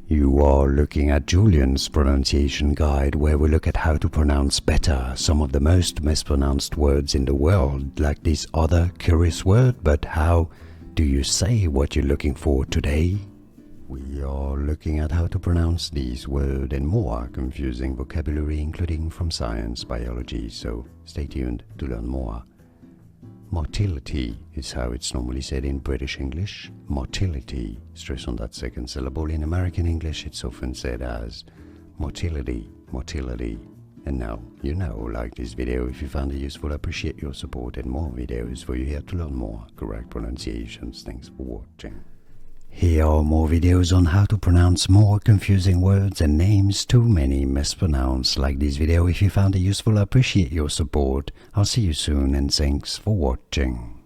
You are looking at Julian's pronunciation guide, where we look at how to pronounce better some of the most mispronounced words in the world, like this other curious word. But how do you say what you're looking for today? We are looking at how to pronounce these words and more confusing vocabulary, including from science, biology, so stay tuned to learn more. Motility is how it's normally said in British English. Motility, stress on that second syllable. In American English, it's often said as motility, motility. And now, you know, like this video. If you found it useful, I appreciate your support and more videos for you here to learn more correct pronunciations. Thanks for watching. Here are more videos on how to pronounce more confusing words and names too many mispronounced. Like this video if you found it useful. I appreciate your support. I'll see you soon and thanks for watching.